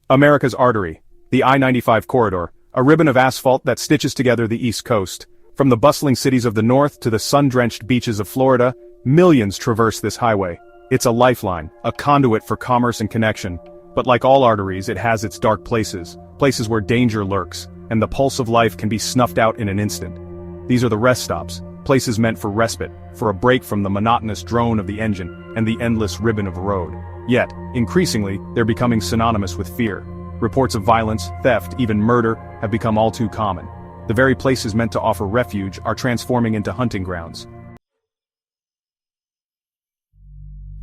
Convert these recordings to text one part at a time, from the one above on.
America's artery, the I-95 corridor, a ribbon of asphalt that stitches together the East Coast. From the bustling cities of the north to the sun-drenched beaches of Florida, millions traverse this highway. It's a lifeline, a conduit for commerce and connection. But like all arteries, it has its dark places, places where danger lurks, and the pulse of life can be snuffed out in an instant. These are the rest stops, places meant for respite, for a break from the monotonous drone of the engine and the endless ribbon of road. Yet, increasingly, they're becoming synonymous with fear. Reports of violence, theft, even murder, have become all too common. The very places meant to offer refuge are transforming into hunting grounds.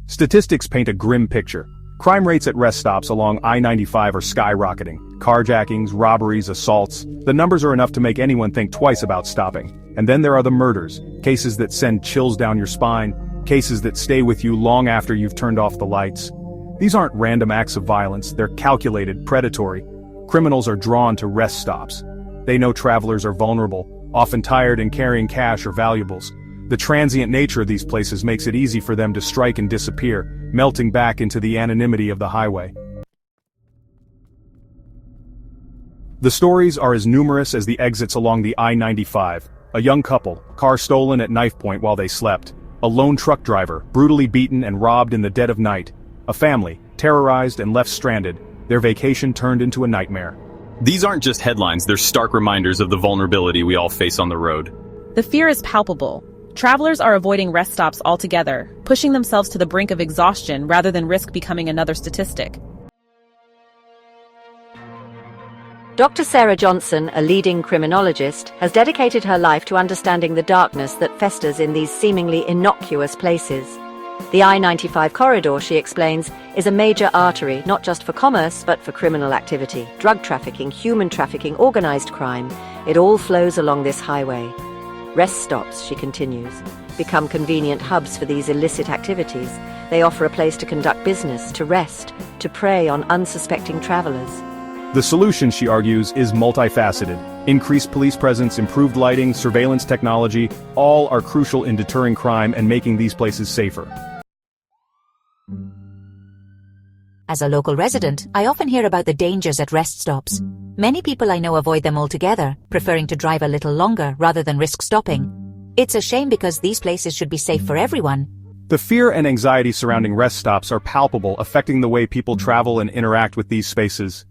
Statistics paint a grim picture. Crime rates at rest stops along I-95 are skyrocketing. Carjackings, robberies, assaults. The numbers are enough to make anyone think twice about stopping. And then there are the murders, cases that send chills down your spine, cases that stay with you long after you've turned off the lights. These aren't random acts of violence, they're calculated, predatory. Criminals are drawn to rest stops. They know travelers are vulnerable, often tired and carrying cash or valuables. The transient nature of these places makes it easy for them to strike and disappear, melting back into the anonymity of the highway. The stories are as numerous as the exits along the I-95. A young couple, car stolen at knife point while they slept. A lone truck driver, brutally beaten and robbed in the dead of night. A family, terrorized and left stranded, their vacation turned into a nightmare. These aren't just headlines, they're stark reminders of the vulnerability we all face on the road. The fear is palpable. Travelers are avoiding rest stops altogether, pushing themselves to the brink of exhaustion rather than risk becoming another statistic. Dr. Sarah Johnson, a leading criminologist, has dedicated her life to understanding the darkness that festers in these seemingly innocuous places. The I-95 corridor, she explains, is a major artery not just for commerce but for criminal activity, drug trafficking, human trafficking, organized crime. It all flows along this highway. Rest stops, she continues, become convenient hubs for these illicit activities. They offer a place to conduct business, to rest, to prey on unsuspecting travelers. The solution, she argues, is multifaceted. Increased police presence, improved lighting, surveillance technology, all are crucial in deterring crime and making these places safer. As a local resident, I often hear about the dangers at rest stops. Many people I know avoid them altogether, preferring to drive a little longer rather than risk stopping. It's a shame because these places should be safe for everyone. The fear and anxiety surrounding rest stops are palpable, affecting the way people travel and interact with these spaces.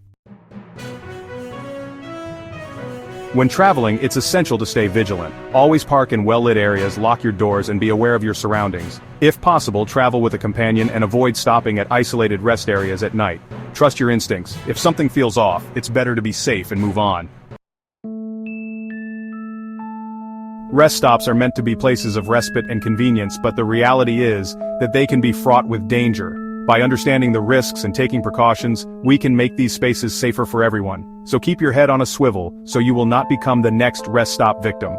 When traveling, it's essential to stay vigilant. Always park in well-lit areas, lock your doors, and be aware of your surroundings. If possible, travel with a companion and avoid stopping at isolated rest areas at night. Trust your instincts. If something feels off, it's better to be safe and move on. Rest stops are meant to be places of respite and convenience, but the reality is that they can be fraught with danger. By understanding the risks and taking precautions, we can make these spaces safer for everyone. So keep your head on a swivel, so you will not become the next rest stop victim.